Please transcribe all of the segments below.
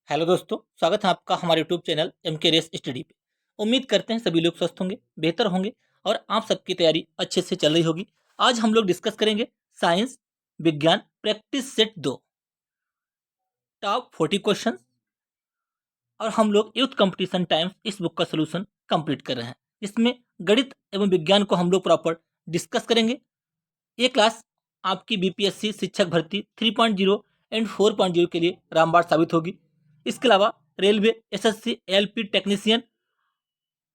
Hello दोस्तों, स्वागत है आपका हमारे यूट्यूब चैनल एम के रेस स्टडी पे। उम्मीद करते हैं सभी लोग स्वस्थ होंगे, बेहतर होंगे और आप सबकी तैयारी अच्छे से चल रही होगी। आज हम लोग डिस्कस करेंगे साइंस विज्ञान प्रैक्टिस सेट 2 टॉप 40 क्वेश्चन और हम लोग यूथ कंपटीशन टाइम्स इस बुक का सोल्यूशन कंप्लीट कर रहे हैं। इसमें गणित एवं विज्ञान को हम लोग प्रॉपर डिस्कस करेंगे। ये क्लास आपकी बीपीएससी शिक्षक भर्ती 3.0 एंड 4.0 के लिए रामबाण साबित होगी। इसके अलावा railway, SSC, LP technician,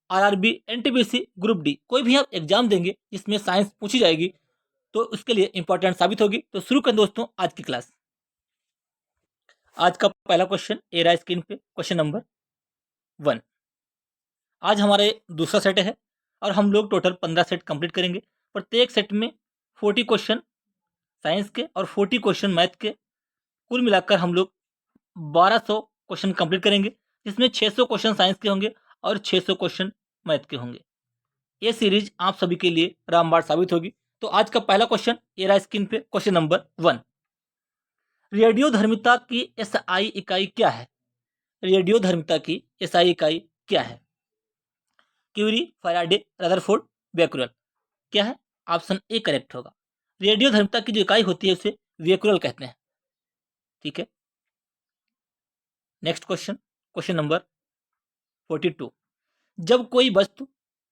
RRB, NTPC, group D कोई भी आप एग्जाम देंगे जिसमें साइंस पूछी जाएगी तो उसके लिए इंपॉर्टेंट साबित होगी। तो शुरू करें दोस्तों आज की क्लास। आज का पहला क्वेश्चन ए रहा है स्क्रीन पे, क्वेश्चन नंबर 1। आज हमारे दूसरा सेट है और हम लोग टोटल 15 सेट कंप्लीट करेंगे। प्रत्येक सेट में 40 क्वेश्चन साइंस के और 40 क्वेश्चन मैथ के, कुल मिलाकर हम लोग 1200 क्वेश्चन कंप्लीट करेंगे, जिसमें 600 क्वेश्चन साइंस के होंगे और 600 क्वेश्चन मैथ के होंगे। ये सीरीज आप सभी के लिए रामबाण साबित होगी। तो आज का पहला क्वेश्चन ये रहा स्क्रीन पे, क्वेश्चन नंबर 1। रेडियोधर्मिता की एसआई इकाई क्या है? रेडियोधर्मिता की एसआई इकाई क्या है? Curie, faraday, rutherford, becquerel. क्या है? ऑप्शन ए करेक्ट होगा। रेडियोधर्मिता की जो इकाई होती है उसे बेक्यूरेल कहते हैं। ठीक है, नेक्स्ट क्वेश्चन, क्वेश्चन नंबर 42। जब कोई वस्तु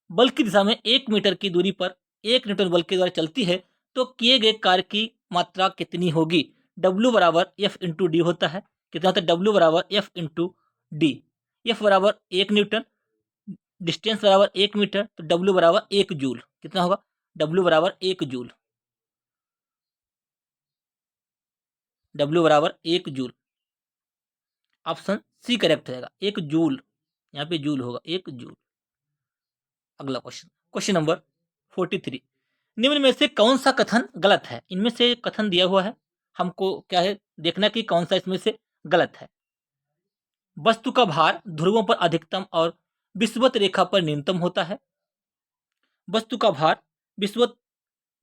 बल की दिशा में 1 मीटर की दूरी पर 1 न्यूटन बल के द्वारा चलती है तो किए गए कार्य की मात्रा कितनी होगी? W बराबर एफ इंटू डी होता है। कितना होता है? W बराबर एफ इंटू डी। एफ बराबर 1 न्यूटन, डिस्टेंस बराबर 1 मीटर, तो W बराबर 1 जूल। कितना होगा? W बराबर 1 जूल। W बराबर 1 जूल। ऑप्शन सी करेक्ट रहेगा, 1 जूल। यहाँ पे जूल होगा, 1 जूल। अगला क्वेश्चन, क्वेश्चन नंबर 43। निम्न में से कौन सा कथन गलत है? इनमें से कथन दिया हुआ है, हमको क्या है देखना कि कौन सा इसमें से गलत है। वस्तु का भार ध्रुवों पर अधिकतम और विषुवत रेखा पर न्यूनतम होता है। वस्तु का भार विषुवत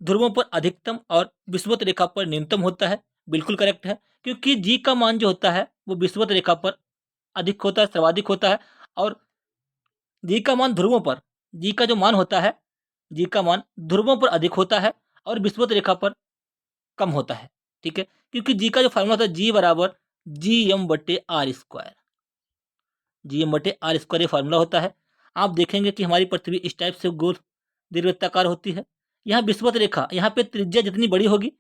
ध्रुवों पर अधिकतम और विषुवत रेखा पर न्यूनतम होता है। बिल्कुल करेक्ट है, क्योंकि जी का मान जो होता है वो विषुवत रेखा पर अधिक होता है, सर्वाधिक होता है। और जी का मान ध्रुवों पर, जी का जो मान होता है, जी का मान ध्रुवों पर अधिक होता है और विषुवत रेखा पर कम होता है। ठीक है, क्योंकि जी का जो फार्मूला होता है जी बराबर जी एम बटे आर स्क्वायर। जी एम बटे आर स्क्वायर ये फार्मूला होता है। आप देखेंगे कि हमारी पृथ्वी इस टाइप से गोल दीर्घवृत्ताकार होती है। यहाँ विषुवत रेखा, यहाँ पे त्रिज्या जितनी बड़ी होगी,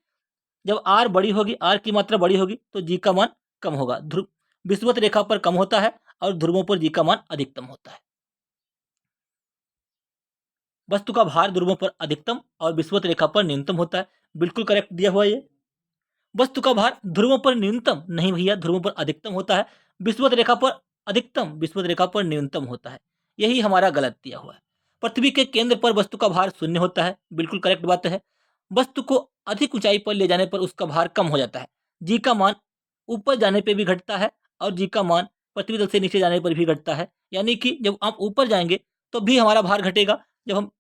जब आर बड़ी होगी, आर की मात्रा बड़ी होगी तो जी का मान कम होगा। ध्रुव विषुवत रेखा पर कम होता है और ध्रुवों पर जी का मान अधिकतम होता है। वस्तु का भार ध्रुवों पर अधिकतम और विषुवत रेखा पर न्यूनतम होता है। बिल्कुल करेक्ट दिया हुआ ये। वस्तु का भार ध्रुवों पर न्यूनतम नहीं भैया, ध्रुवों पर अधिकतम होता है। विषुवत रेखा पर अधिकतम, विषुवत रेखा पर न्यूनतम होता है। यही हमारा गलत दिया हुआ है। पृथ्वी के केंद्र पर वस्तु का भार शून्य होता है। बिल्कुल करेक्ट बात है। वस्तु को अधिक ऊंचाई पर ले जाने पर उसका भार कम हो जाता है। जी का मान ऊपर जाने पर भी घटता है और जी का मान पृथ्वी तल से नीचे जाने पर भी घटता है। यानी कि जब आप ऊपर जाएंगे तो भी हमारा भार घटेगा, जब हम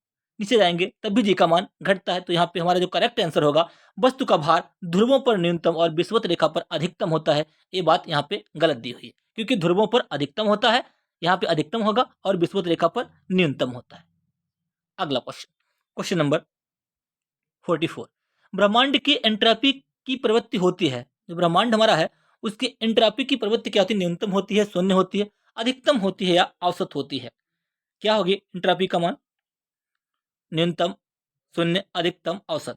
नीचे जाएंगे तब भी जी का मान घटता है। तो यहाँ पे हमारा जो करेक्ट आंसर होगा, वस्तु का भार ध्रुवों पर न्यूनतम और विषुवत रेखा पर अधिकतम होता है। ये बात यहाँ पे गलत दी हुई है, क्योंकि ध्रुवों पर अधिकतम होता है, यहाँ पे अधिकतम होगा और विषुवत रेखा पर न्यूनतम होता है। अगला क्वेश्चन, क्वेश्चन नंबर 44। ब्रह्मांड की एंट्रोपी की प्रवृत्ति होती है, जो ब्रह्मांड हमारा है उसकी एंट्रोपी की प्रवृत्ति क्या होती है? न्यूनतम होती है, शून्य होती है, अधिकतम होती है या औसत होती है? क्या होगी एंट्रोपी का मान? न्यूनतम, शून्य, अधिकतम, औसत।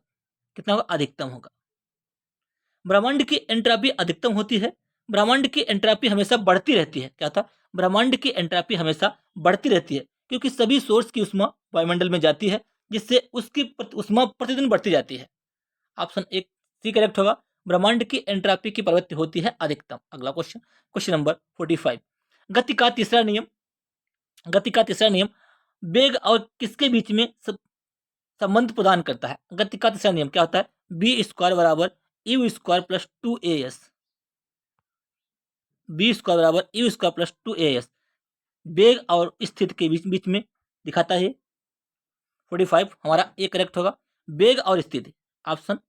कितना होगा? अधिकतम होगा। ब्रह्मांड की एंट्रोपी अधिकतम होती है। ब्रह्मांड की एंट्रोपी हमेशा बढ़ती रहती है। क्या था? ब्रह्मांड की एंट्रोपी हमेशा बढ़ती रहती है, क्योंकि सभी सोर्स की उष्मा वायुमंडल में जाती है, जिससे उसकी उष्मा प्रतिदिन बढ़ती जाती है। ऑप्शन एक सी करेक्ट होगा। ब्रह्मांड की एंट्रोपी की प्रवृत्ति होती है अधिकतम। अगला क्वेश्चन, क्वेश्चन नंबर 45। गति का तीसरा नियम, गति का तीसरा नियम वेग और किसके बीच में संबंध प्रदान करता है? गति का तीसरा नियम क्या होता है? बी स्क्वायर बराबर U square plus 2 AS। B square बराबर यू स्क्वायर प्लस 2 AS वेग और स्थिति के बीच बीच में दिखाता है। 45 हमारा ए करेक्ट होगा, वेग और स्थिति। ऑप्शन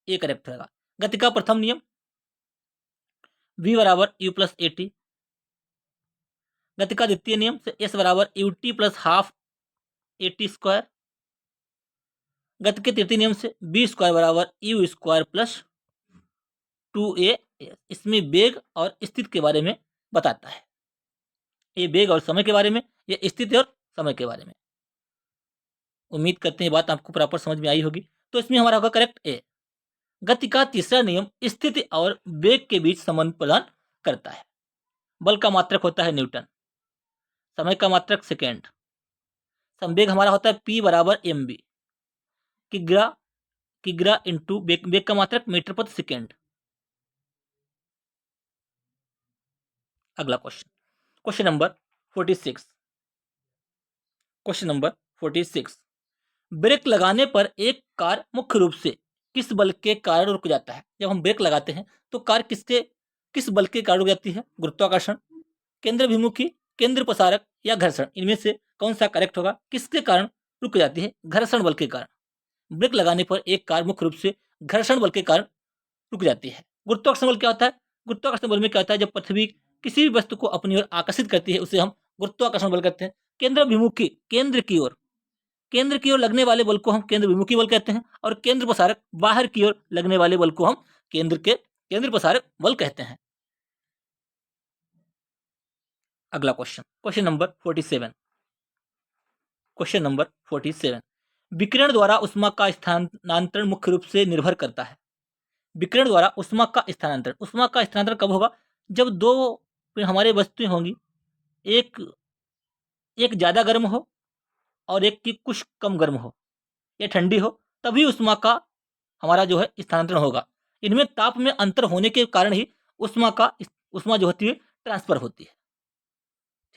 ए करेक्ट होगा। गति का प्रथम नियम V बराबर U प्लस AT, गति का द्वितीय नियम से एस बराबर U T plus half A T square. गति के तृतीय नियम से बी स्क्वायर बराबर यू स्क्वायर प्लस 2a। इसमें वेग और स्थिति के बारे में बताता है। ये वेग और समय के बारे में, ये स्थिति और समय के बारे में। उम्मीद करते हैं बात आपको प्रॉपर समझ में आई होगी। तो इसमें हमारा होगा करेक्ट ए। गति का तीसरा नियम स्थिति और वेग के बीच संबंध प्रदान करता है। बल का मात्रक होता है न्यूटन, समय का मात्रक सेकेंड, संवेग हमारा होता है p बराबर एम बी, किग्रा इंटू वेग का मात्रक मीटर प्रति सेकेंड। अगला question number 46। Question number 46। Brake लगाने पर एक कार मुख्य रूप से किस बल के कारण रुक जाता है? जब हम ब्रेक लगाते हैं तो कार किस बल के कारण रुक जाती है? गुरुत्वाकर्षण, केंद्र अभिमुखी, केंद्र प्रसारक या घर्षण? इनमें से कौन सा करेक्ट होगा? किसके कारण रुक जाती है? घर्षण बल के कारण। ब्रेक लगाने पर एक कार मुख्य रूप से घर्षण बल के कारण रुक जाती है। गुरुत्वाकर्षण बल क्या होता है? गुरुत्वाकर्षण बल में क्या होता है? जब पृथ्वी किसी भी वस्तु को अपनी ओर आकर्षित करती है उसे हम गुरुत्वाकर्षण बल कहते हैं। केंद्र अभिमुखी, केंद्र की ओर लगने वाले बल को हम केंद्र विमुखी बल कहते हैं, और केंद्र प्रसारक, बाहर की ओर लगने वाले बल को हम केंद्र प्रसारक बल कहते हैं। अगला क्वेश्चन नंबर 47। Question number 47। विकिरण द्वारा ऊष्मा का स्थानांतरण मुख्य रूप से निर्भर करता है। विकिरण द्वारा ऊष्मा का स्थानांतरण कब होगा? जब दो हमारे वस्तुएं होंगी, एक ज्यादा गर्म हो और एक की कुछ कम गर्म हो या ठंडी हो, तभी ऊष्मा का हमारा जो है स्थानांतरण होगा। इनमें ताप में अंतर होने के कारण ही ऊष्मा जो होती है ट्रांसफर होती है।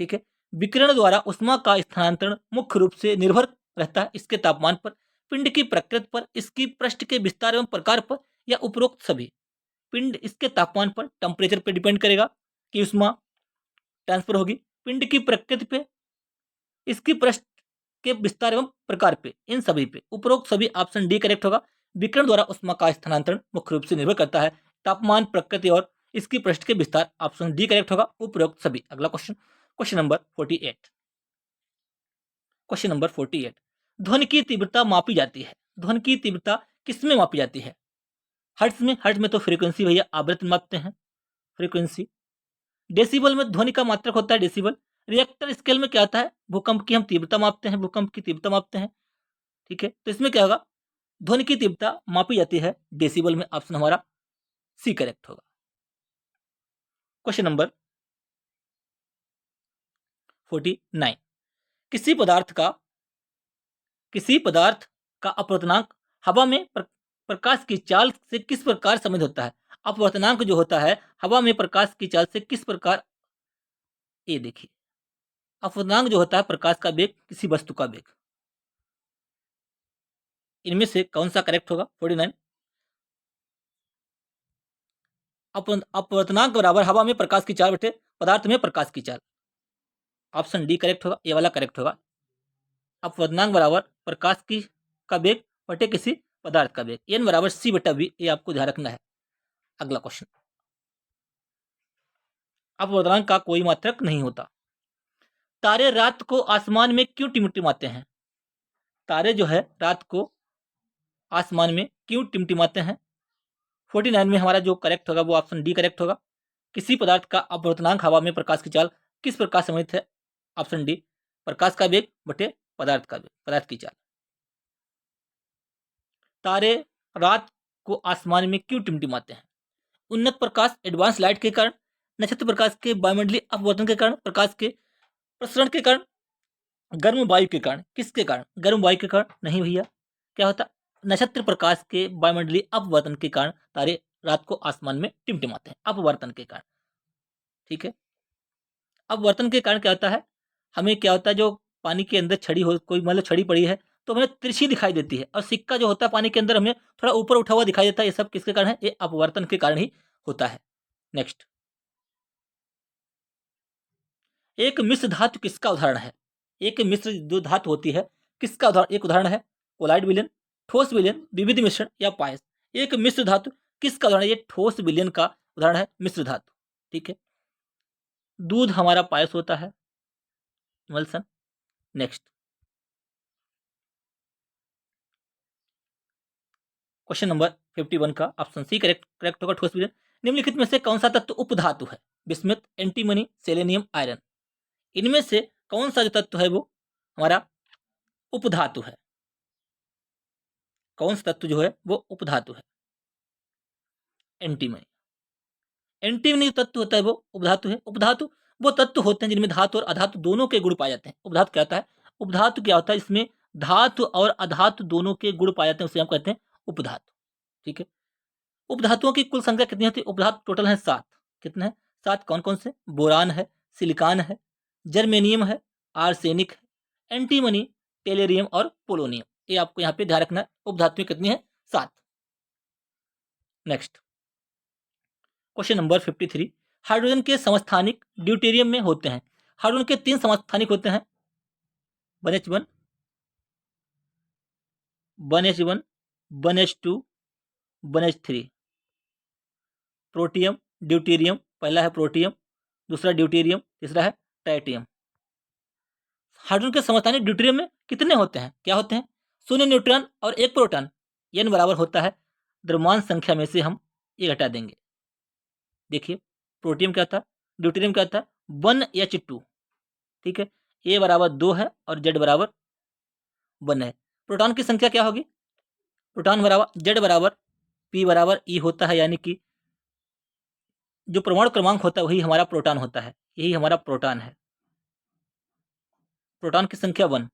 ठीक है। विकिरण द्वारा ऊष्मा का स्थानांतरण मुख्य रूप से निर्भर रहता है इसके तापमान पर, पिंड की प्रकृति पर, इसकी पृष्ठ के विस्तार एवं प्रकार पर, या उपरोक्त सभी। पिंड इसके तापमान पर, टेम्परेचर पर डिपेंड करेगा कि ऊष्मा ट्रांसफर होगी। पिंड की प्रकृति पे, इसकी पृष्ठ के विस्तार एवं प्रकार पे, इन सभी पे। उपरोक्त सभी ऑप्शन डी करेक्ट होगा। विकिरण द्वारा ऊष्मा का स्थानांतरण मुख्य रूप से निर्भर करता है तापमान, प्रकृति और इसकी पृष्ठ के विस्तार। ऑप्शन डी करेक्ट होगा, उपरोक्त सभी। अगला क्वेश्चन नंबर 48। Question number 48। ध्वनि की तीव्रता मापी जाती है। ध्वनि की तीव्रता किसमें मापी जाती है? हर्ट्ज में। हर्ट्ज में तो फ्रीक्वेंसी भैया, आवृत्ति मापते हैं, फ्रीक्वेंसी। डेसिबल में ध्वनि का मात्रक होता है डेसिबल। रिएक्टर स्केल में क्या होता है? भूकंप की हम तीव्रता मापते हैं, भूकंप की तीव्रता मापते हैं। ठीक है, तो इसमें क्या होगा? ध्वनि की तीव्रता मापी जाती है डेसिबल में। ऑप्शन हमारा सी करेक्ट होगा। Question number 49। किसी पदार्थ का अपवर्तनांक हवा में प्रकाश की चाल से किस प्रकार संबंधित होता है? अपवर्तनांक जो होता है हवा में प्रकाश की चाल से किस प्रकार, ये देखिए, अपवर्तनांक जो होता है प्रकाश का वेग, किसी वस्तु का वेग। इनमें से कौन सा करेक्ट होगा? 49। अपवर्तनांक बराबर हवा में प्रकाश की चाल बटे पदार्थ में प्रकाश की चाल। ऑप्शन डी करेक्ट होगा, ये वाला करेक्ट होगा। अपवर्तनांक बराबर प्रकाश की का वेग बटे किसी पदार्थ का वेग, एन बराबर सी बटा वी, ये आपको ध्यान रखना है। अगला क्वेश्चन। अपवर्तनांक का कोई मात्रक नहीं होता। तारे रात को आसमान में क्यों टिमटिमाते हैं? तारे जो है रात को आसमान में क्यों टिमटिमाते हैं? 49 में हमारा जो करेक्ट होगा वो ऑप्शन डी करेक्ट होगा। किसी पदार्थ का अपवर्तनांक हवा में प्रकाश की चाल किस प्रकार संबंधित है? ऑप्शन डी, प्रकाश का वेग बटे पदार्थ का वेग, पदार्थ की चाल। तारे रात को आसमान में क्यों टिमटिमाते हैं? उन्नत प्रकाश, एडवांस लाइट के कारण, नक्षत्र प्रकाश के वायुमंडलीय अपवर्तन के कारण, प्रकाश के प्रसरण के कारण, गर्म वायु के कारण। किसके कारण? गर्म वायु के कारण नहीं भैया। क्या होता? नक्षत्र प्रकाश के वायुमंडलीय अपवर्तन के कारण तारे रात को आसमान में टिमटिमाते हैं, अपवर्तन के कारण। ठीक है, अपवर्तन के कारण क्या होता है? हमें क्या होता है, जो पानी के अंदर छड़ी हो, कोई मतलब छड़ी पड़ी है तो हमें तिरछी दिखाई देती है, और सिक्का जो होता है पानी के अंदर हमें थोड़ा ऊपर उठा हुआ दिखाई देता है। ये सब किसके कारण है? ये अपवर्तन के कारण ही होता है। नेक्स्ट, एक मिश्र धातु किसका उदाहरण है? एक मिश्र जो धातु होती है किसका उदाहरण? एक उदाहरण है कोलाइड विलयन, ठोस विलयन, विविध मिश्रण या पायस। एक मिश्र धातु किसका उदाहरण है? ये ठोस विलयन का उदाहरण है मिश्र धातु। ठीक है, दूध हमारा पायस होता है, इमल्सन। नेक्स्ट क्वेश्चन नंबर 51 का ऑप्शन सी करेक्ट करेक्ट होगा। ठोस विलयन, निम्नलिखित में से कौन सा तत्व उपधातु है? Bismuth, antimony, selenium, iron. इनमें से कौन सा जो तत्व है वो हमारा उपधातु है? कौन सा तत्व जो है वो उपधातु है? एंटीमनी। एंटीमनी तत्व होता है वो उपधातु है। उपधातु वो तत्व होते हैं जिनमें धातु और अधातु दोनों के गुण पाए जाते हैं। उपधातु क्या होता है? उपधातु क्या होता है? इसमें धातु और अधातु दोनों के गुण पाए जाते हैं, उसे हम कहते हैं उपधातु। ठीक है। उपधातुओं की कुल संख्या कितनी होती है? उपधातु टोटल है 7। कितने हैं? 7। कौन कौन से? बोरान है, सिलिकॉन है, जर्मेनियम है, आर्सेनिक है, एंटीमनी, टेलेरियम और पोलोनियम। ये आपको यहाँ पे ध्यान रखना है। उपधातुएं कितनी है? 7। नेक्स्ट क्वेश्चन नंबर 53, हाइड्रोजन के समस्थानिक ड्यूटेरियम में होते हैं। हाइड्रोजन के 3 समस्थानिक होते हैं, 1H1, 1H1, 1H2, 1H3। Protium, deuterium, पहला है प्रोटियम, दूसरा ड्यूटेरियम, तीसरा है ट्राइटियम। हाइड्रोजन के समस्थानिक ड्यूटेरियम में कितने होते हैं? क्या होते हैं? 0 न्यूट्रॉन और 1 प्रोटॉन। n बराबर होता है, द्रव्यमान संख्या में से हम ये घटा देंगे। देखिए प्रोटियम क्या था, ड्यूटेरियम क्या था? 1H2। ठीक है, ए बराबर 2 है और जेड बराबर 1 है। प्रोटॉन की संख्या क्या होगी? प्रोटॉन बराबर जेड बराबर पी बराबर ई होता है, यानी कि जो परमाणु क्रमांक होता है वही हमारा प्रोटॉन होता है, यही हमारा प्रोटॉन है। प्रोटॉन की संख्या 1,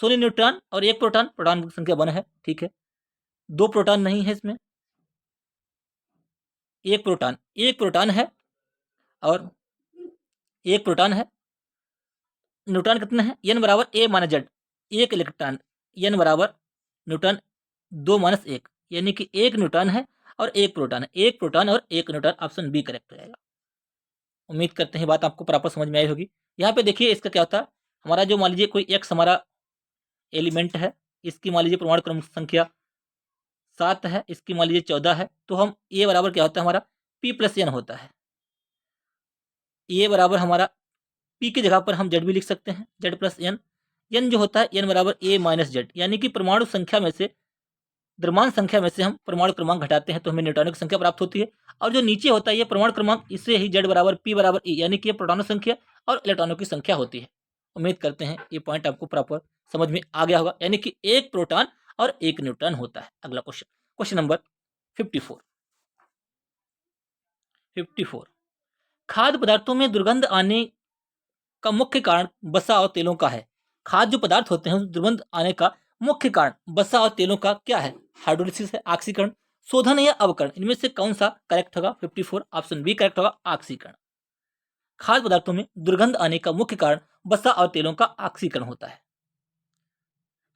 0 न्यूट्रॉन और 1 प्रोटॉन, प्रोटॉन की संख्या 1 है। ठीक है, 2 प्रोटॉन नहीं है इसमें, 1 प्रोटॉन, 1 प्रोटॉन है और 1 प्रोटॉन है। न्यूट्रॉन कितने हैं? n बराबर ए माइनस जेड, 1 इलेक्ट्रॉन, n बराबर न्यूट्रॉन 2 माइनस 1, यानी कि 1 न्यूट्रॉन है और 1 प्रोटॉन है। 1 प्रोटॉन और 1 न्यूट्रॉन, ऑप्शन बी करेक्ट हो जाएगा। उम्मीद करते हैं बात आपको प्रॉपर समझ में आई होगी। यहाँ पे देखिए इसका क्या होता है, हमारा जो मान लीजिए कोई एक्स हमारा एलिमेंट है, इसकी मान लीजिए परमाणु क्रमांक संख्या 7 है, इसकी मान लीजिए 14 है, तो हम ए बराबर क्या होता है हमारा? पी प्लस एन होता है। ए बराबर हमारा पी की जगह पर हम जेड भी लिख सकते हैं, जेड प्लस एन। एन जो होता है एन बराबर ए माइनस जेड, यानी कि परमाणु संख्या में से, द्रव्यमान संख्या में से हम परमाणु क्रमांक घटाते हैं तो हमें न्यूट्रॉनों की संख्या प्राप्त होती है। और जो नीचे होता है ये परमाणु क्रमांक, इसे ही जेड बराबर पी बराबर ई, यानी कि ये प्रोटॉनों संख्या और इलेक्ट्रॉनों की संख्या होती है। उम्मीद करते हैं ये पॉइंट आपको प्रॉपर समझ में आ गया होगा, यानी कि 1 प्रोटॉन और 1 न्यूट्रॉन होता है। अगला क्वेश्चन, क्वेश्चन नंबर 54। 54, खाद्य पदार्थों में दुर्गंध आने का मुख्य कारण वसा और तेलों का है। खाद्य जो पदार्थ होते हैं दुर्गंध आने का मुख्य कारण वसा और तेलों का क्या है? हाइड्रोलिसिस है, ऑक्सीकरण, शोधन या अवकरण। इनमें से कौन सा करेक्ट होगा? 54, ऑप्शन बी करेक्ट होगा, ऑक्सीकरण। खाद्य पदार्थों में दुर्गंध आने का मुख्य कारण वसा और तेलों का ऑक्सीकरण होता है।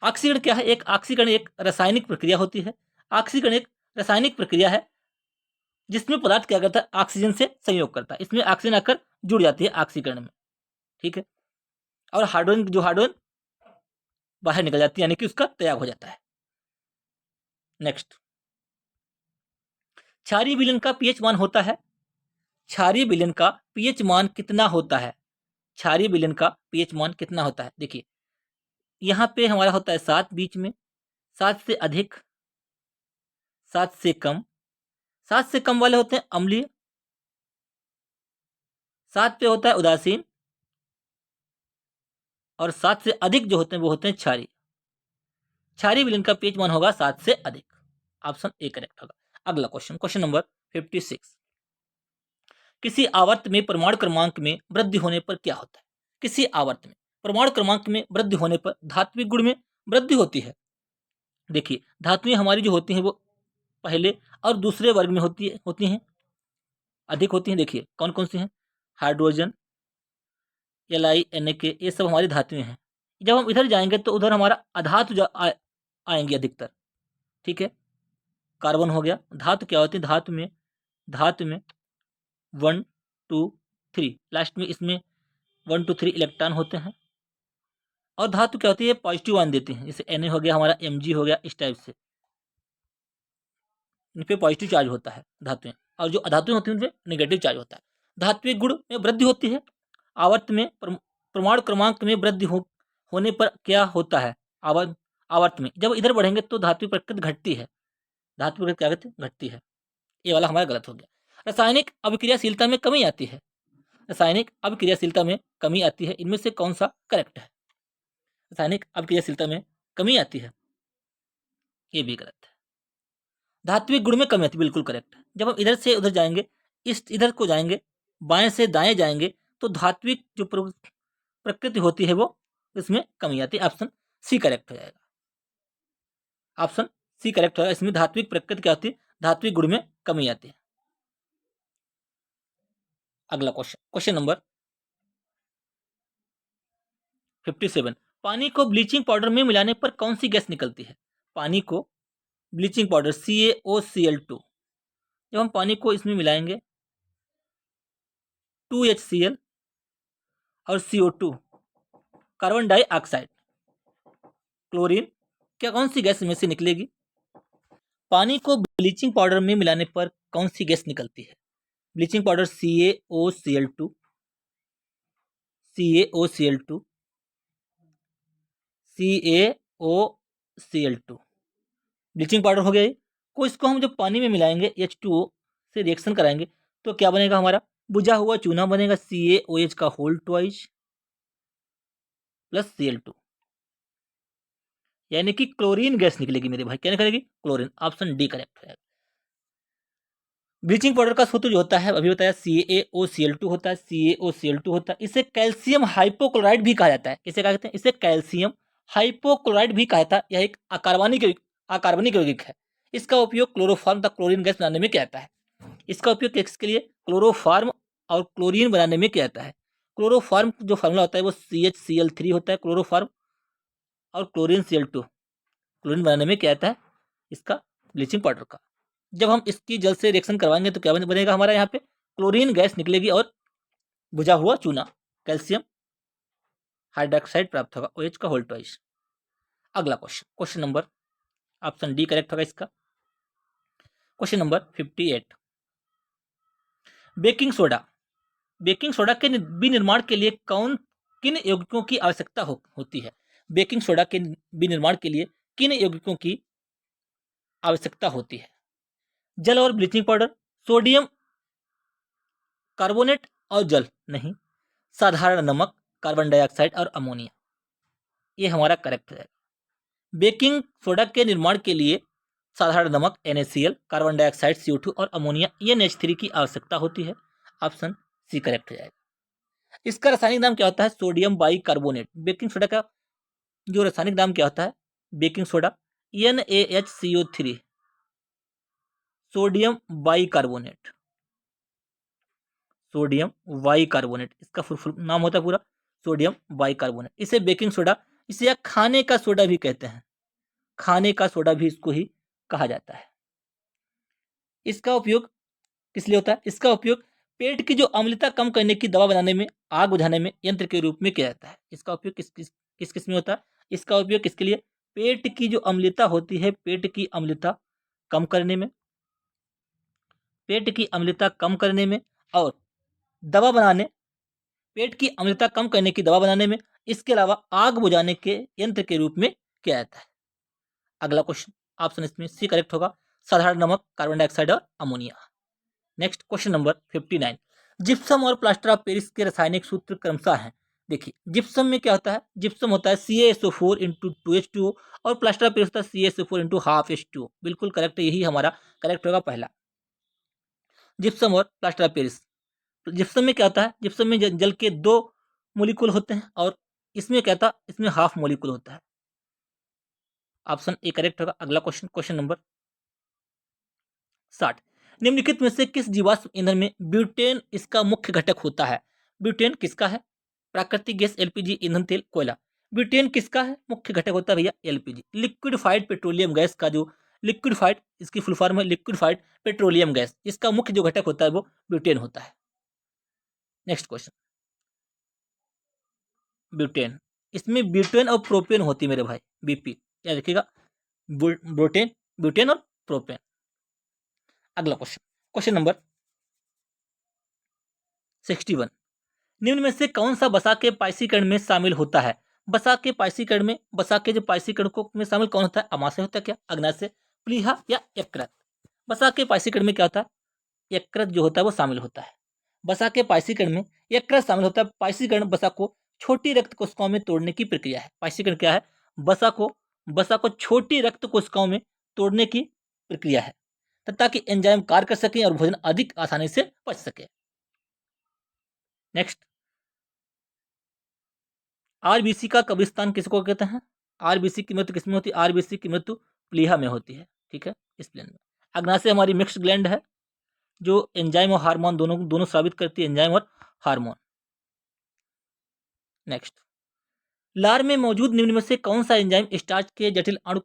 ऑक्सीकरण क्या है? ऑक्सीकरण एक रासायनिक प्रक्रिया होती है। ऑक्सीकरण एक रासायनिक प्रक्रिया है जिसमें पदार्थ क्या करता है? ऑक्सीजन से संयोग करता है, इसमें ऑक्सीजन आकर जुड़ जाती है ऑक्सीकरण में। ठीक है, और हाइड्रोजन बाहर निकल जाती है, यानी कि उसका त्याग हो जाता है। नेक्स्ट, क्षारीय विलयन का पीएच मान होता है, क्षारीय विलयन का पीएच मान कितना होता है? क्षारीय विलयन का पीएच मान कितना होता है? देखिए यहाँ पे हमारा होता है 7 बीच में, 7 से अधिक, 7 से कम। 7 से कम वाले होते हैं अम्लीय, 7 पे होता है उदासीन, और 7 से अधिक जो होते हैं वो होते हैं क्षारीय। क्षारीय विलयन का पीएच मान होगा 7 से अधिक, ऑप्शन ए करेक्ट होगा। अगला क्वेश्चन, क्वेश्चन नंबर 56, किसी आवर्त में परमाणु क्रमांक में वृद्धि होने पर क्या होता है? किसी आवर्त में परमाणु क्रमांक में वृद्धि होने पर धात्विक गुण में वृद्धि होती है। देखिए धातुएं हमारी जो होती हैं वो पहले और दूसरे वर्ग में होती हैं, अधिक होती हैं। देखिए कौन कौन सी हैं? हाइड्रोजन, LiNa, ये सब हमारी धातुएं हैं। जब हम इधर जाएंगे तो उधर हमारा अधातु आएंगे अधिकतर। ठीक है, कार्बन हो गया। धातु क्या होती है? धातु में 1 2 3, लास्ट में इसमें 1 2 3 इलेक्ट्रॉन होते हैं। और धातु क्या होती है? पॉजिटिव आयन देती हैं, जैसे Na हो गया, हमारा Mg हो गया, इस टाइप से इन पे पॉजिटिव चार्ज होता है धातुएं, और जो अधातुएं होती हैं उन पे नेगेटिव चार्ज होता है। धात्विक गुण में वृद्धि होती है आवर्त में परमाणु क्रमांक में वृद्धि होने पर क्या होता है? आवर्त में जब इधर बढ़ेंगे तो धातु प्रकृति घटती है, धातु प्रकृति क्या कहते हैं? घटती है। ये वाला हमारा गलत हो गया। रासायनिक अभिक्रियाशीलता में कमी आती है, रासायनिक अभिक्रियाशीलता में कमी आती है, इनमें से कौन सा करेक्ट है? रासायनिक अभिक्रियाशीलता में कमी आती है, ये भी गलत है। धात्विक गुण में कमी आती है, बिल्कुल करेक्ट है। जब हम इधर से उधर जाएंगे, इधर को जाएंगे, बाएं से दाएं जाएंगे, तो धात्विक जो प्रकृति होती है वो इसमें कमी आती है। ऑप्शन सी करेक्ट हो जाएगा, ऑप्शन सी करेक्ट होगा। इसमें धात्विक प्रकृति क्या होती है? धात्विक गुण में कमी आती है। अगला क्वेश्चन, क्वेश्चन नंबर 57। पानी को ब्लीचिंग पाउडर में मिलाने पर कौन सी गैस निकलती है? पानी को ब्लीचिंग पाउडर CaOCl2, जब हम पानी को इसमें मिलाएंगे 2HCl और CO2, कार्बन डाइऑक्साइड, क्लोरीन, क्या कौन सी गैस में से निकलेगी? पानी को ब्लीचिंग पाउडर में मिलाने पर कौन सी गैस निकलती है? Bleaching powder CaOCl2, CaOCl2, CaOCl2, bleaching powder हो गया ये। को इसको हम जब पानी में मिलाएंगे H2O से रिएक्शन कराएंगे तो क्या बनेगा? हमारा बुझा हुआ चूना बनेगा, CaOH का होल ट्वाइस प्लस Cl2, यानी कि क्लोरीन गैस निकलेगी मेरे भाई। क्या निकलेगी? क्लोरीन। ऑप्शन डी करेक्ट है। ब्लीचिंग पाउडर का सूत्र जो होता है अभी बताया CaOCl2 होता है, CaOCl2 होता है। इसे कैल्शियम हाइपोक्लोराइड भी कहा जाता है। इसे क्या कहते हैं? इसे कैल्शियम हाइपोक्लोराइड भी कहा जाता है। यह एक अकार्बनिक यौगिक है। इसका उपयोग क्लोरोफॉर्म तथा क्लोरीन गैस बनाने में किया जाता है। इसका उपयोग किसके लिए? क्लोरोफॉर्म और क्लोरीन बनाने में किया जाता है। क्लोरोफॉर्म जो फार्मूला होता है वो CHCl3 होता है, क्लोरोफॉर्म, और क्लोरीन Cl2, क्लोरीन बनाने में किया जाता है इसका, ब्लीचिंग पाउडर का। जब हम इसकी जल से रिएक्शन करवाएंगे तो क्या बनेगा? हमारा यहाँ पे क्लोरीन गैस निकलेगी और बुझा हुआ चूना, कैल्शियम हाइड्रोक्साइड प्राप्त होगा, OH का होल ट्वाइस। अगला question, question number, option D correct होगा इसका। Question number 58। Baking soda, baking soda के विनिर्माण के लिए किन यौगिकों की आवश्यकता होती है? बेकिंग सोडा के विनिर्माण के लिए किन यौगिकों की आवश्यकता होती है? जल और ब्लीचिंग पाउडर, सोडियम कार्बोनेट और जल नहीं, साधारण नमक, कार्बन डाइऑक्साइड और अमोनिया, ये हमारा करेक्ट है। बेकिंग सोडा के निर्माण के लिए साधारण नमक NaCl, कार्बन डाइऑक्साइड CO2 और अमोनिया NH3 की आवश्यकता होती है। ऑप्शन सी करेक्ट हो जाएगा। इसका रासायनिक नाम क्या होता है? Sodium bicarbonate. बेकिंग सोडा का जो रासायनिक नाम क्या होता है? Baking soda NaHCO3, sodium bicarbonate, sodium bicarbonate, इसका फुल नाम होता है पूरा सोडियम बाइकार्बोनेट। इसे बेकिंग सोडा, इसे या खाने का सोडा भी कहते हैं, खाने का सोडा भी इसको ही कहा जाता है। इसका उपयोग किस लिए होता है? इसका उपयोग पेट की जो अम्लता कम करने की दवा बनाने में, आग बुझाने में यंत्र के रूप में किया जाता है। इसका उपयोग किस में होता है? इसका उपयोग किसके लिए? पेट की जो अम्लता होती है, पेट की अम्लता कम करने में, पेट की अम्लता कम करने में, और दवा बनाने, पेट की अम्लता कम करने की दवा बनाने में, इसके अलावा आग बुझाने के यंत्र के रूप में किया जाता है। अगला क्वेश्चन, ऑप्शन इसमें सी करेक्ट होगा, साधारण नमक, कार्बन डाइऑक्साइड और ammonia. Next question number 59। Gypsum और प्लास्टर ऑफ पेरिस के रासायनिक सूत्र क्रमशः हैं। देखिए, जिप्सम में क्या होता है? जिप्सम होता है CaSO4 × 2H2O और प्लास्टर ऑफ पेरिस होता है CaSO4 × ½ H2O। बिल्कुल करेक्ट है, यही हमारा करेक्ट होगा पहला, जिप्सम और प्लास्टर ऑफ पेरिस। जिप्सम में क्या होता है? जिप्सम में जल के 2 मोलिकुल होते हैं और इसमें क्या था? इसमें ½ मोलिकुल होता है। ऑप्शन ए करेक्ट होगा। अगला क्वेश्चन, क्वेश्चन नंबर 60। निम्नलिखित में से किस जीवाश्म ईंधन में ब्यूटेन इसका मुख्य घटक होता है? ब्यूटेन किसका है? प्राकृतिक गैस, LPG, ईंधन तेल, कोयला। ब्यूटेन किसका है? मुख्य घटक होता है भैया LPG, लिक्विडफाइड पेट्रोलियम गैस का जो लिक्विडफाइड, इसकी फुल फॉर्म है लिक्विडफाइड पेट्रोलियम गैस, इसका मुख्य जो घटक होता है वो ब्यूटेन होता है। नेक्स्ट क्वेश्चन, ब्यूटेन, इसमें ब्यूटेन और प्रोपेन होती है मेरे भाई, BP याद रखिएगा, ब्यूटेन, ब्यूटेन और प्रोपेन। अगला क्वेश्चन, क्वेश्चन नंबर 61। निम्न में से कौन सा वसा के पाइसीकरण में शामिल होता है? वसा के पाइसीकरण में, वसा के जो पाइसीकरण को में शामिल कौन होता है? अमाशय होता है क्या, अग्नाशय, प्लीहा या यकृत? वसा के पाइसीकरण में क्या होता है? यकृत जो होता है वो शामिल होता है। वसा के पाइसीकरण में यकृत शामिल होता है। पाइसीकरण वसा को छोटी रक्त कोशिकाओं में तोड़ने की प्रक्रिया है। पाइसीकरण क्या है? वसा को छोटी रक्त कोशिकाओं में तोड़ने की प्रक्रिया है, ताकि एंजाइम कार्य कर सके और भोजन अधिक आसानी से पच सके। नेक्स्ट, आरबीसी का कब्रिस्तान किसको कहते हैं? आरबीसी की मृत्यु किसमें होती है? आरबीसी की मृत्यु प्लीहा में होती है। ठीक है, स्प्लेन में। अग्नाशय हमारी मिक्स्ड ग्लैंड है, जो एंजाइम और हार्मोन दोनों दोनों स्रावित करती है, एंजाइम और हार्मोन। नेक्स्ट, लार में मौजूद निम्न में से कौन सा एंजाइम स्टार्च के जटिल अणु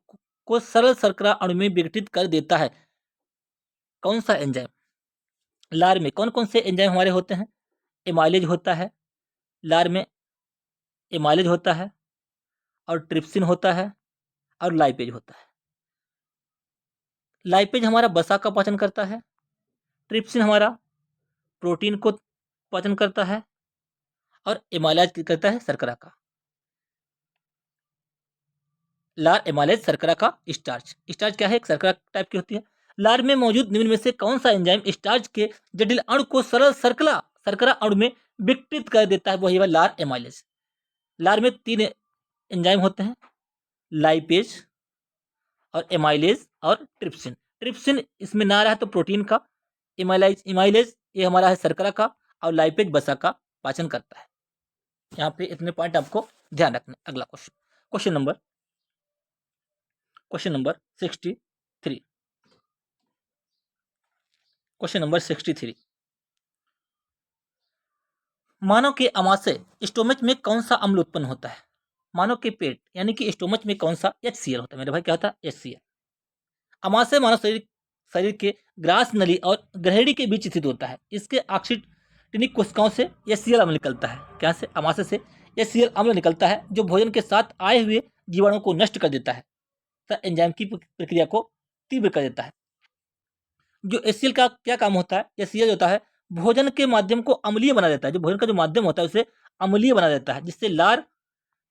को सरल शर्करा अणु में विघटित कर देता है? कौन सा एंजाइम? लार में कौन कौन से एंजाइम हमारे होते हैं? एमाइलेज होता है, लार में एमाइलेज होता है, और ट्रिप्सिन होता है, और लाइपेज होता है। लाइपेज हमारा वसा का पाचन करता है, ट्रिप्सिन हमारा प्रोटीन को पाचन करता है, और एमाइलेज करता है शर्करा का। लार एमाइलेज शर्करा का स्टार्च। स्टार्च क्या है? एक शर्करा टाइप की होती है। लार में मौजूद निम्न में से कौन सा एंजाइम स्टार्च के जटिल अणु को सरल शर्करा अणु में विघटित कर देता है? वही है लार एमाइलेज। लार में 3 एंजाइम होते हैं, लाइपेज और एमाइलेज और ट्रिप्सिन। ट्रिप्सिन इसमें ना रहा तो प्रोटीन का, इमाइलेज ये हमारा है शर्करा का, और लाइपेज वसा का पाचन करता है। यहाँ पे इतने पॉइंट आपको ध्यान रखना। अगला question, question number 63। Question number 63, मानव के आमाशय स्टोमच में कौन सा अम्ल उत्पन्न होता है? मानव के पेट यानी कि स्टोमच में कौन सा HCl होता है? मेरे भाई क्या होता है? HCl। अमाशय मानव शरीर के ग्रास नली और ग्रहणी के बीच स्थित होता है। इसके ऑक्सीटनिक कोशिकाओं से HCl अम्ल निकलता है। क्या से? अमाशय से HCl अम्ल निकलता है, जो भोजन के साथ आए हुए जीवाणुओं को नष्ट कर देता है तथा एंजाइम की प्रक्रिया को तीव्र कर देता है। जो HCl का क्या काम होता है? HCl होता है भोजन के माध्यम को अम्लीय बना देता है। जो भोजन का जो माध्यम होता है उसे अम्लीय बना देता है, जिससे लार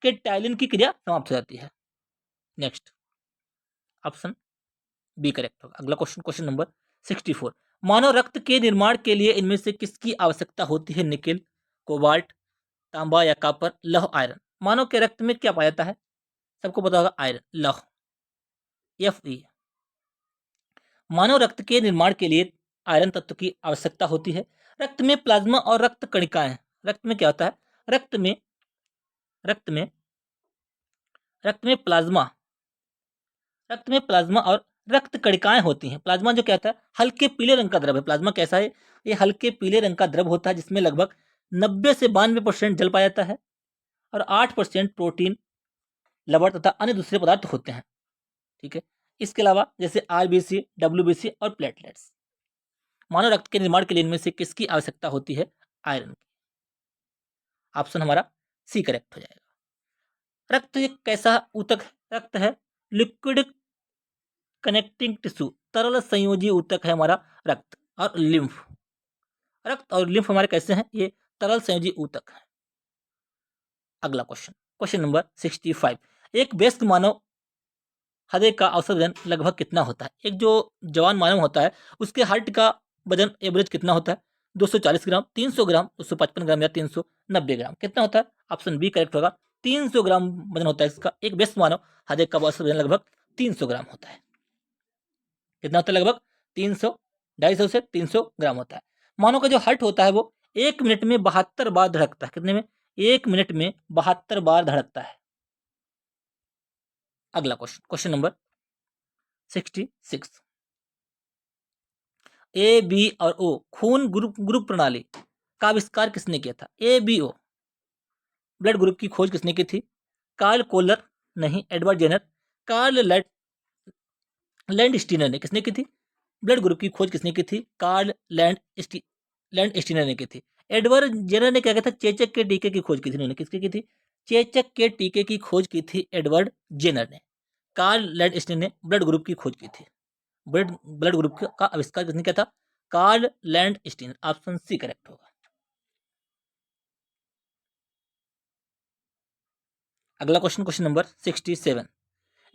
के टाइलिन की क्रिया समाप्त हो जाती है। नेक्स्ट, ऑप्शन बी करेक्ट होगा। अगला क्वेश्चन, क्वेश्चन नंबर 64, मानव रक्त के निर्माण के लिए इनमें से किसकी आवश्यकता होती है? निकेल, कोबाल्ट, तांबा या कॉपर, लौह, आयरन। मानव के रक्त में क्या पाया जाता है? सबको पता होगा, आयरन, लौह, Fe। मानव रक्त के निर्माण के लिए आयरन तत्व की आवश्यकता होती है। रक्त में प्लाज्मा और रक्त कणिकाएं, रक्त में क्या होता है? रक्त में रक्त में रक्त में प्लाज्मा रक्त में प्लाज्मा और रक्त कणिकाएं होती हैं। प्लाज्मा जो क्या होता है? हल्के पीले रंग का द्रव है। प्लाज्मा कैसा है? ये हल्के पीले रंग का द्रव होता है, जिसमें लगभग 90 से 92% जल पाया जाता है, और 8% प्रोटीन, लवण तथा अन्य दूसरे पदार्थ होते हैं। ठीक है, इसके अलावा जैसे आरबीसी, डब्ल्यूबीसी और प्लेटलेट्स। मानव रक्त के निर्माण के लिए इनमें से किसकी आवश्यकता होती है? आयरन की। ऑप्शन हमारा सी करेक्ट हो जाएगा। रक्त एक कैसा ऊतक है? रक्त है लिक्विड कनेक्टिंग टिश्यू, तरल संयोजी ऊतक है हमारा रक्त। और लिम्फ, रक्त और लिम्फ हमारे कैसे हैं? ये तरल संयोजी ऊतक है। अगला क्वेश्चन, क्वेश्चन नंबर 65, एक वयस्क मानव हृदय का औसत वजन लगभग कितना होता है? एक जो जवान मानव होता है उसके हार्ट का वजन एवरेज कितना होता है? 240 ग्राम, 300 ग्राम, 255 ग्राम या 390 ग्राम? कितना होता है? ऑप्शन बी करेक्ट होगा, 300 ग्राम वजन होता है इसका। एक वयस्क मानव हृदय का औसत वजन लगभग 300 ग्राम होता है। कितना होता है? लगभग 300, 250 से 300 ग्राम होता है। मानव का जो हार्ट होता है वो 1 मिनट में 72 बार धड़कता है। कितने में? 1 मिनट में 72 बार धड़कता है। अगला question, question number 66, A B और ओ खून ग्रुप प्रणाली का आविष्कार किसने किया था? A B O blood group की खोज किसने की थी? कार्ल कोलर, नहीं, Edward Jenner, Karl Landsteiner ने। किसने की थी? ब्लड ग्रुप की खोज किसने की थी? कार्ल लैंड स्टीनर ने की थी। एडवर्ड जेनर ने क्या किया था? चेचक के टीके की खोज की थी। उन्होंने किसकी की थी? चेचक के टीके की खोज की थी एडवर्ड जेनर ने। कार्ल लैंड स्टीनर ने ब्लड ग्रुप की खोज की थी। ब्लड ग्रुप का आविष्कार किसने किया था? Karl Landsteiner. Option C correct होगा। अगला क्वेश्चन, क्वेश्चन नंबर 67,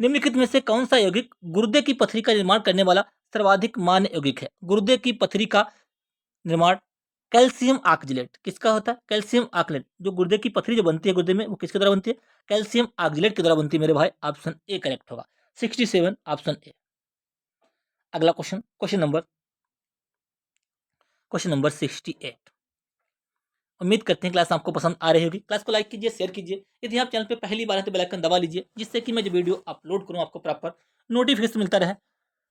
निम्नलिखित में से कौन सा यौगिक गुर्दे की पथरी का निर्माण करने वाला सर्वाधिक मान्य यौगिक है? गुर्दे की पथरी का निर्माण कैल्शियम ऑक्जेलेट किसका होता है? कैल्शियम ऑक्जेलेट, जो गुर्दे की पथरी जो बनती है गुर्दे में, वो किसके द्वारा बनती है? कैल्शियम ऑक्जेलेट के द्वारा बनती है मेरे भाई। ऑप्शन ए करेक्ट होगा, 67 ऑप्शन ए। अगला क्वेश्चन, क्वेश्चन नंबर 68। उम्मीद करते हैं क्लास आपको पसंद आ रही होगी। क्लास को लाइक कीजिए, शेयर कीजिए। यदि आप चैनल पे पहली बार है तो बेल आइकन दबा लीजिए, जिससे कि मैं जो वीडियो अपलोड करूँ आपको प्रॉपर नोटिफिकेशन मिलता रहे।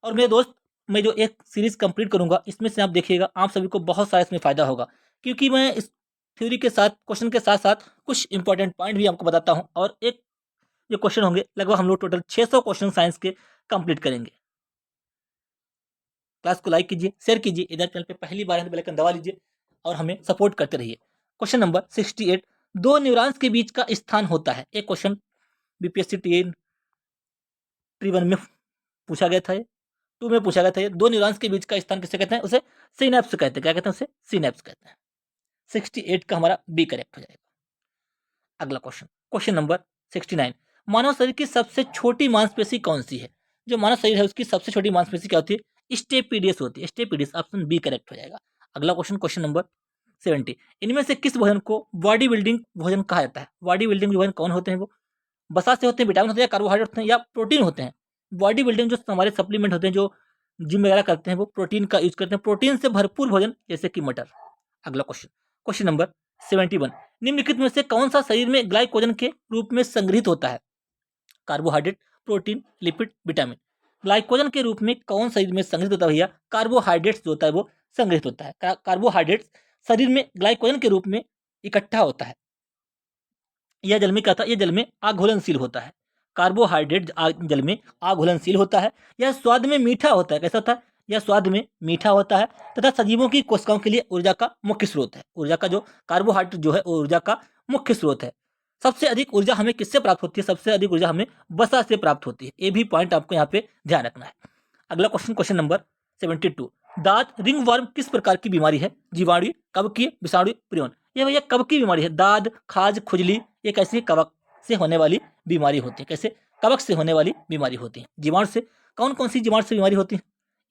और मेरे दोस्त, मैं जो एक सीरीज कंप्लीट करूंगा इसमें से आप देखिएगा आप सभी को बहुत सारा इसमें फायदा होगा, क्योंकि मैं इस थ्योरी के साथ, क्वेश्चन के साथ साथ कुछ इंपॉर्टेंट पॉइंट भी आपको बताता हूँ। और एक जो क्वेश्चन होंगे, लगभग हम लोग टोटल 600 क्वेश्चन साइंस के कंप्लीट करेंगे। क्लास को लाइक कीजिए, शेयर कीजिए। इधर चैनल पे पहली बार है तो बेल आइकन दबा लीजिए और हमें सपोर्ट करते रहिए। क्वेश्चन नंबर 68, दो न्यूरॉन्स के बीच का स्थान होता है। एक क्वेश्चन बीपीएससी T1 में पूछा गया था, 2 में पूछा गया था। दो न्यूरॉन्स के बीच का स्थान किसे कहते हैं? उसे सिनेप्स कहते हैं। क्या कहते हैं? उसे सिनेप्स कहते हैं। 68 का हमारा बी करेक्ट हो जाएगा। अगला क्वेश्चन, क्वेश्चन नंबर 69, मानव शरीर की सबसे छोटी मांसपेशी कौन सी है? जो मानव शरीर है उसकी सबसे छोटी मांसपेशी क्या होती है? स्टेपीडियस होती है। स्टेपीडियस, ऑप्शन बी करेक्ट हो जाएगा। अगला क्वेश्चन, क्वेश्चन नंबर 70, इनमें से किस भोजन को बॉडी बिल्डिंग भोजन कहा जाता है? बॉडी बिल्डिंग भोजन कौन होते हैं? वो वसा से होते हैं, विटामिन होते हैं, कार्बोहाइड्रेट होते हैं, या प्रोटीन होते हैं? बॉडी बिल्डिंग जो हमारे सप्लीमेंट होते हैं, जो जिम वगैरह करते हैं, वो प्रोटीन का यूज करते हैं। प्रोटीन से भरपूर भोजन जैसे कि मटर। अगला क्वेश्चन, क्वेश्चन नंबर 71, निम्नलिखित में से कौन सा शरीर में ग्लाइकोजन के रूप में संग्रहित होता है? Carbohydrate, protein, lipid, vitamin. Glycogen के रूप में कौन शरीर में संग्रहित होता है भैया? कार्बोहाइड्रेट्स जो होता है वो संग्रहित होता है। कार्बोहाइड्रेट्स शरीर में ग्लाइकोजन के रूप में इकट्ठा होता है। यह जल में क्या था? यह जल में अघुलनशील होता है। कार्बोहाइड्रेट जल में अघुलनशील होता है। यह स्वाद में मीठा होता है। कैसा होता है? यह स्वाद में मीठा होता है तथा सजीवों की कोशिकाओं के लिए ऊर्जा का मुख्य स्रोत है। ऊर्जा का जो कार्बोहाइड्रेट जो है वो ऊर्जा का मुख्य स्रोत है। सबसे अधिक ऊर्जा हमें किससे प्राप्त होती है? सबसे अधिक ऊर्जा हमें वसा से प्राप्त होती है। ये भी पॉइंट आपको यहाँ पे ध्यान रखना है। अगला क्वेश्चन, क्वेश्चन नंबर 72, दांत रिंगवर्म किस प्रकार की बीमारी है? जीवाणु, कवकीय, विषाणु, प्रियन। ये भैया कब की बीमारी है। दाद, खाज, खुजली, ये कैसी कवक से होने वाली बीमारी होती है। कैसे? कवक से होने वाली बीमारी होती है। जीवाणु से कौन कौन सी जीवाणु से बीमारी होती है?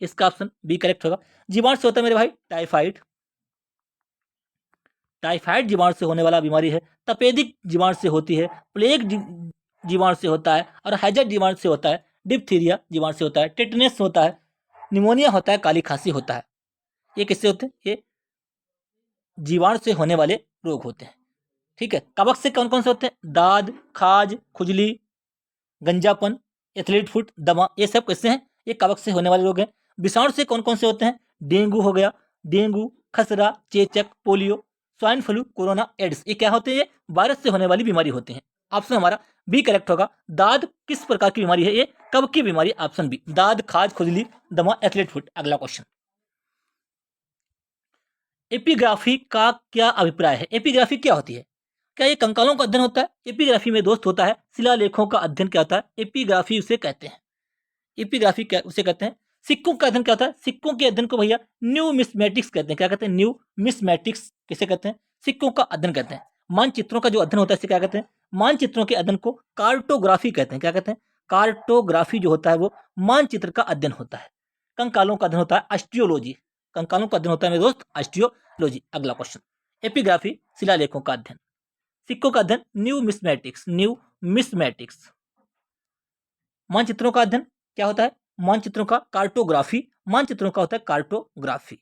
इसका ऑप्शन बी करेक्ट होगा। जीवाणु से होता है मेरे भाई टाइफाइड, टाइफाइड जीवाणु से होने वाला बीमारी है। तपेदिक जीवाणु से होती है। प्लेग जीवाणु से होता है। और हैजर्ड जीवाणु से होता है। डिप्थीरिया जीवाणु से होता है। टेटनेस होता है। निमोनिया होता है। काली खांसी होता है। ये किससे होते हैं? ये जीवाणु से होने वाले रोग होते हैं। ठीक है। कवक से कौन कौन से होते हैं? दाद, खाज, खुजली, गंजापन, एथलीट फुट, दमा, ये सब कैसे हैं? ये कवक से होने वाले रोग हैं। विषाणु से कौन कौन से होते हैं? डेंगू हो गया, डेंगू, खसरा, चेचक, polio, swine flu, corona, AIDS. ये क्या होते हैं? ये वायरस से होने वाली बीमारी होती है। ऑप्शन हमारा बी करेक्ट होगा। दाद किस प्रकार की बीमारी है? ये कब की बीमारी? ऑप्शन बी, दाद, खाज, खुजली, दमा, एथलीट फुट। अगला क्वेश्चन, एपिग्राफी का क्या अभिप्राय है? एपिग्राफी क्या होती है? क्या ये कंकालों का अध्ययन होता है? एपिग्राफी में दोस्त होता है शिलालेखों का अध्ययन। क्या होता है? एपिग्राफी उसे कहते हैं। एपिग्राफी क्या उसे कहते हैं? सिक्कों का अध्ययन क्या होता है? सिक्कों के अध्ययन को भैया न्यूमिस्मेटिक्स कहते हैं। क्या कहते हैं? न्यूमिस्मेटिक्स किसे कहते हैं? सिक्कों का अध्ययन कहते हैं। मानचित्रों का जो अध्ययन होता है इसे क्या कहते हैं? मानचित्रों के अध्ययन को कार्टोग्राफी कहते हैं। क्या कहते हैं? कार्टोग्राफी जो होता है वो मानचित्र का अध्ययन होता है। कंकालों का अध्ययन होता है अस्टियोलॉजी। कंकालों का अध्ययन होता है मेरे दोस्त अस्टियोलॉजी। अगला क्वेश्चन, एपिग्राफी शिलालेखों का अध्ययन, सिक्कों का अध्ययन न्यूमिस्मेटिक्स। मानचित्रों का अध्ययन क्या होता है? मानचित्रों का कार्टोग्राफी। मानचित्रों का होता है कार्टोग्राफी।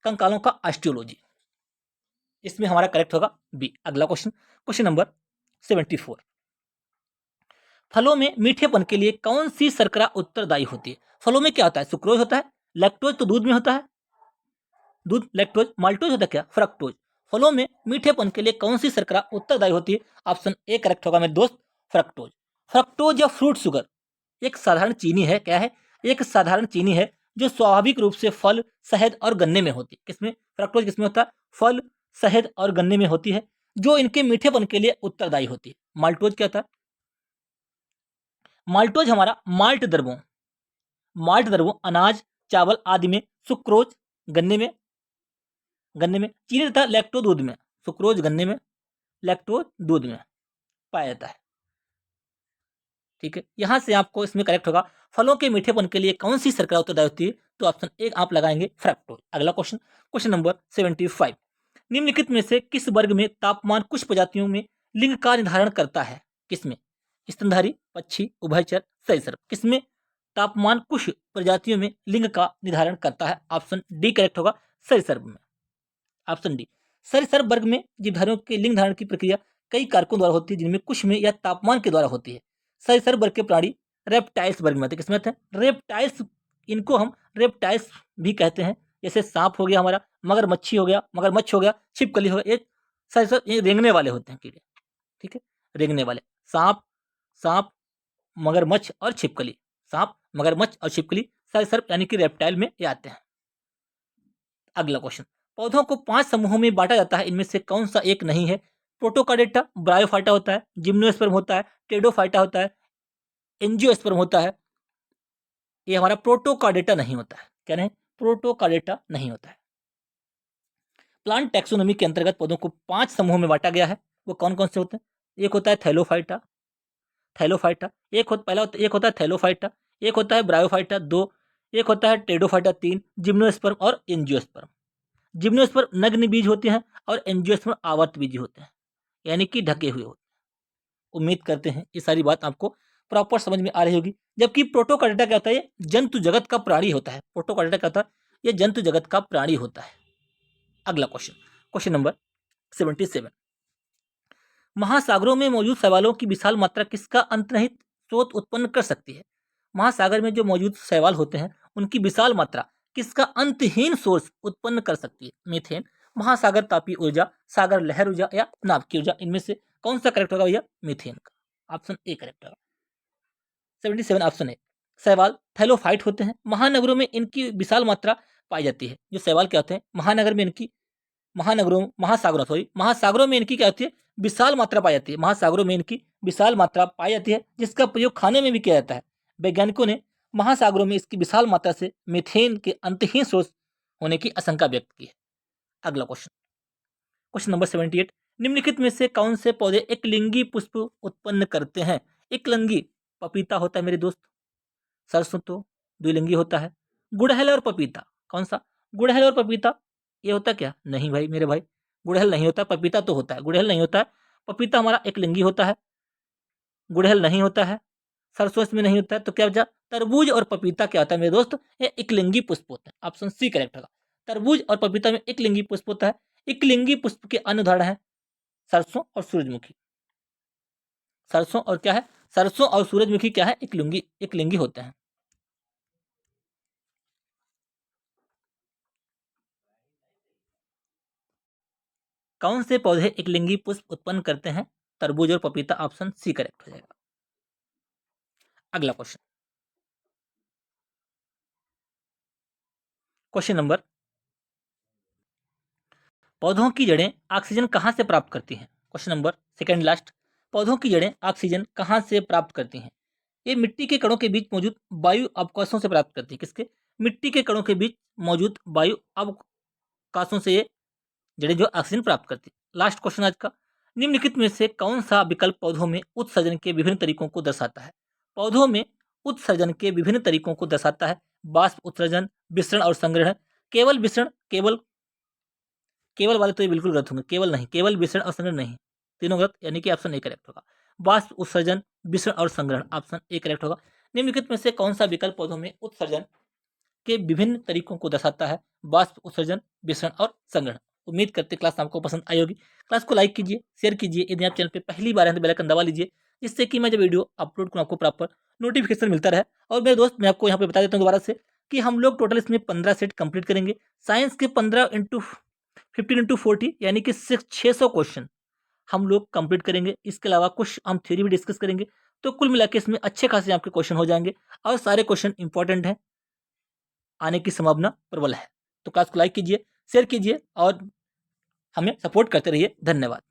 कंकालों का ऑस्टियोलॉजी। इसमें हमारा करेक्ट होगा बी। अगला क्वेश्चन, क्वेश्चन नंबर 74, फलों में मीठेपन के लिए कौन सी शर्करा उत्तरदायी होती है? फलों में क्या होता है? सुक्रोज होता है। लैक्टोज तो दूध में होता है, दूध लैक्टोज। माल्टोज होता है क्या? फ्रक्टोज। फलों में मीठेपन के लिए कौन सी शर्करा उत्तरदायी होती है? ऑप्शन ए करेक्ट होगा मेरे दोस्त, फ्रक्टोज। फ्रक्टोज या फ्रूट शुगर एक साधारण चीनी है। क्या है? एक साधारण चीनी है जो स्वाभाविक रूप से फल, शहद और गन्ने में होती है। किसमें? फ्रक्टोज किसमें होता है? फल, शहद और गन्ने में होती है, जो इनके मीठेपन के लिए उत्तरदायी होती है। माल्टोज क्या होता है? माल्टोज हमारा माल्ट द्रव्यों अनाज, चावल आदि में, सुक्रोज गन्ने में चीनी तथा लैक्टो दूध में। सुक्रोज गन्ने में, लैक्टोज दूध में पाया जाता है। ठीक है, यहाँ से आपको इसमें करेक्ट होगा फलों के मीठेपन के लिए कौन सी शर्करा उत्तरदायी होती है, तो ऑप्शन ए आप लगाएंगे फ्रक्टोज। अगला क्वेश्चन, क्वेश्चन नंबर 75, निम्नलिखित में से किस वर्ग में तापमान कुछ प्रजातियों में लिंग का निर्धारण करता है? किसमें? स्तनधारी, पक्षी, उभयचर, सरीसृप। किसमें तापमान कुछ प्रजातियों में लिंग का निर्धारण करता है? ऑप्शन डी करेक्ट होगा, सरीसृप में। ऑप्शन डी, सरीसृप वर्ग में जीवधारियों के लिंग धारण की प्रक्रिया कई कारकों द्वारा होती है, जिनमें कुछ में या तापमान के द्वारा होती है। सरीसृप वर्ग के प्राणी रेप्टाइल्स वर्ग में आते हैं। किसमें आते हैं? रेप्टाइल्स। इनको हम रेप्टाइल्स भी कहते हैं, जैसे सांप हो गया हमारा, मगरमच्छी हो गया, मगरमच्छ हो गया, छिपकली हो गया, ये सरीसृप ये रेंगने वाले होते हैं कीड़े। ठीक है, रेंगने वाले सांप, सांप, मगरमच्छ और छिपकली, सांप, मगरमच्छ और छिपकली सरीसृप यानी कि रेप्टाइल में ये आते हैं। अगला क्वेश्चन, पौधों को 5 समूहों में बांटा जाता है, इनमें से कौन सा एक नहीं है? प्रोटोकार्डेटा, ब्रायोफाइटा होता है, जिम्नोस्पर्म होता है, टेडोफाइटा होता है, एंजियोस्पर्म होता है। ये हमारा प्रोटोकार्डेटा नहीं होता है। क्या नहीं? प्रोटोकार्डेटा नहीं होता है। प्लांट टैक्सोनॉमी के अंतर्गत पौधों को 5 समूहों में बांटा गया है। वो कौन कौन से होते हैं? एक होता है थैलोफाइटा, थैलोफाइटा, एक होता है थैलोफाइटा, एक होता है ब्रायोफाइटा 2, एक होता है टेडोफाइटा 3, जिम्नोस्पर्म और एंजियोस्पर्म। जिम्नोस्पर्म नग्न बीज होते हैं और एंजियोस्पर्म आवर्त बीज होते हैं, यानी कि ढके हुए होते हैं। उम्मीद करते हैं ये सारी बात आपको प्रॉपर समझ में आ रही होगी। जबकि प्रोटोकार्डेटा क्या होता है? ये जंतु जगत का प्राणी होता है। प्रोटोकार्डेटा क्या होता है? ये जंतु जगत का प्राणी होता है। अगला क्वेश्चन, क्वेश्चन नंबर 77, महासागरों में मौजूद शैवालों की विशाल मात्रा किसका अंतर्निहित स्रोत उत्पन्न कर सकती है? महासागर में जो मौजूद शैवाल होते हैं उनकी विशाल मात्रा किसका अंतहीन सोर्स उत्पन्न कर सकती है? मीथेन, महासागर तापीय ऊर्जा, सागर लहर ऊर्जा या नाभिकीय ऊर्जा। इनमें से कौन सा करेक्ट होगा भैया? मीथेन का। ऑप्शन ए करेक्ट होगा। 77 ऑप्शन ए। शैवाल थैलोफाइट होते हैं। महानगरों में इनकी विशाल मात्रा पाई जाती है। जो शैवाल क्या होते हैं, महानगर में इनकी, महासागरों में इनकी क्या होती है? विशाल मात्रा पाई जाती है। महासागरों में इनकी विशाल मात्रा पाई जाती है, जिसका प्रयोग खाने में भी किया जाता है। वैज्ञानिकों ने महासागरों में इसकी विशाल मात्रा से मीथेन के अंतहीन स्रोत होने की आशंका व्यक्त की है। अगला क्वेश्चन, क्वेश्चन नंबर 78, निम्नलिखित में से कौन से पौधे एकलिंगी पुष्प उत्पन्न करते हैं? एकलिंगी, पपीता होता है मेरे दोस्त, सरसों तो द्विलिंगी होता है, गुड़हल और पपीता। कौन सा? गुड़हल और पपीता। ये होता क्या? नहीं भाई मेरे भाई, गुड़हल नहीं होता, पपीता तो होता है। गुड़हल नहीं होता है, पपीता हमारा एकलिंगी होता है, गुड़हल नहीं होता है, सरसों इसमें नहीं होता है। तो क्या बचा? तरबूज और पपीता क्या होता है मेरे दोस्त? ये एकलिंगी पुष्प होता है। ऑप्शन सी करेक्ट होगा। तरबूज और पपीता में एकलिंगी पुष्प होता है। एकलिंगी पुष्प के अन्य उदाहरण है सरसों और सूरजमुखी। सरसों और क्या है? सरसों और सूरजमुखी क्या है? एकलिंगी होते हैं। कौन से पौधे एकलिंगी पुष्प उत्पन्न करते हैं? तरबूज और पपीता। ऑप्शन सी करेक्ट हो जाएगा। अगला क्वेश्चन, क्वेश्चन नंबर, पौधों की जड़ें ऑक्सीजन कहां से प्राप्त करती हैं? क्वेश्चन नंबर सेकंड लास्ट, पौधों की जड़ें ऑक्सीजन कहां से प्राप्त करती हैं? ये मिट्टी के कणों के बीच मौजूद वायु अवकाशों से प्राप्त करती है। किसके? मिट्टी के कणों के बीच मौजूद वायु अवकाशों से ये जड़ें जो ऑक्सीजन प्राप्त करती है। लास्ट क्वेश्चन आज का, निम्नलिखित में से कौन सा विकल्प पौधों में उत्सर्जन के विभिन्न तरीकों को दर्शाता है? पौधों में उत्सर्जन के विभिन्न तरीकों को दर्शाता है। बाष्प उत्सर्जन, विसरण और संग्रहण, केवल विसरण, केवल वाले तो ये बिल्कुल गलत होंगे। केवल नहीं, केवल विसरण और संग्रहण नहीं, तीनों गलत, यानी कि ऑप्शन ए करेक्ट होगा। बाष्प उत्सर्जन, विसरण और संग्रहण, ऑप्शन ए करेक्ट होगा। निम्नलिखित में से कौन सा विकल्प पौधों में उत्सर्जन के विभिन्न तरीकों को दर्शाता है? बाष्प उत्सर्जन, विसरण और संग्रहण। उम्मीद करते क्लास आपको पसंद आई होगी। क्लास को लाइक कीजिए, शेयर कीजिए। यदि आप चैनल पे पहली बार हैं तो बेल आइकन दबा लीजिए, जिससे कि मैं जब वीडियो अपलोड करूँ आपको प्रॉपर नोटिफिकेशन मिलता रहे। और मेरे दोस्त, मैं आपको यहाँ पे बता देता हूँ दोबारा से कि हम लोग टोटल इसमें 15 सेट कंप्लीट करेंगे। साइंस के 15 इंटू 15 इंटू 40 यानी कि 600 क्वेश्चन हम लोग कंप्लीट करेंगे। इसके अलावा कुछ हम थ्योरी भी डिस्कस करेंगे। तो कुल मिला के इसमें अच्छे खासे आपके क्वेश्चन हो जाएंगे और सारे क्वेश्चन इंपॉर्टेंट हैं, आने की संभावना प्रबल है। तो क्लास को लाइक कीजिए, शेयर कीजिए और हमें सपोर्ट करते रहिए। धन्यवाद।